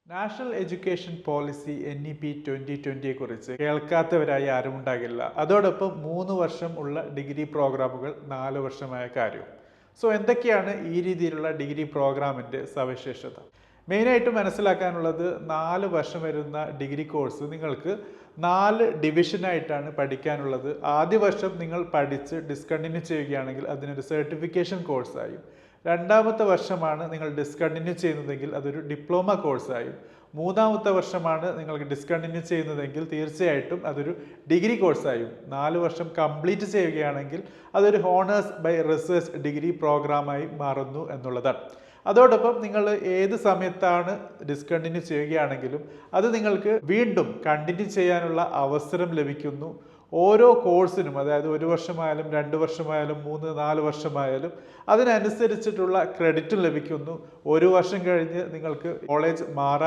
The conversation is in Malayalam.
നാഷണൽ എഡ്യൂക്കേഷൻ പോളിസി NEP 2020 കുറിച്ച് കേൾക്കാത്തവരായി ആരും ഉണ്ടാകില്ല. അതോടൊപ്പം 3 വർഷം ഉള്ള ഡിഗ്രി പ്രോഗ്രാമുകൾ 4 വർഷമായ കാര്യവും. എന്തൊക്കെയാണ് ഈ രീതിയിലുള്ള ഡിഗ്രി പ്രോഗ്രാമിൻ്റെ സവിശേഷത? മെയിനായിട്ട് മനസ്സിലാക്കാനുള്ളത് 4 വർഷം വരുന്ന ഡിഗ്രി കോഴ്സ് നിങ്ങൾക്ക് 4 ഡിവിഷനായിട്ടാണ് പഠിക്കാനുള്ളത്. ആദ്യ വർഷം നിങ്ങൾ പഠിച്ച് ഡിസ്കണ്ടിന്യൂ ചെയ്യുകയാണെങ്കിൽ അതിനൊരു സർട്ടിഫിക്കേഷൻ കോഴ്സായും, രണ്ടാമത്തെ വർഷമാണ് നിങ്ങൾ ഡിസ്കണ്ടിന്യൂ ചെയ്യുന്നതെങ്കിൽ അതൊരു ഡിപ്ലോമ കോഴ്സായും, മൂന്നാമത്തെ വർഷമാണ് നിങ്ങൾക്ക് ഡിസ്കണ്ടിന്യൂ ചെയ്യുന്നതെങ്കിൽ തീർച്ചയായിട്ടും അതൊരു ഡിഗ്രി കോഴ്സായും, 4 വർഷം കംപ്ലീറ്റ് ചെയ്യുകയാണെങ്കിൽ അതൊരു ഹോണേഴ്സ് ബൈ റിസർച്ച് ഡിഗ്രി പ്രോഗ്രാമായി മാറുന്നു എന്നുള്ളതാണ്. അതോടൊപ്പം നിങ്ങൾ ഏത് സമയത്താണ് ഡിസ്കണ്ടിന്യൂ ചെയ്യുകയാണെങ്കിലും അത് നിങ്ങൾക്ക് വീണ്ടും കണ്ടിന്യൂ ചെയ്യാനുള്ള അവസരം ലഭിക്കുന്നു. ഓരോ കോഴ്സിനും, അതായത് 1 വർഷമായാലും 2 വർഷമായാലും 3, 4 വർഷമായാലും അതിനനുസരിച്ചിട്ടുള്ള ക്രെഡിറ്റും ലഭിക്കുന്നു. 1 വർഷം കഴിഞ്ഞ് നിങ്ങൾക്ക് കോളേജ് മാറാൻ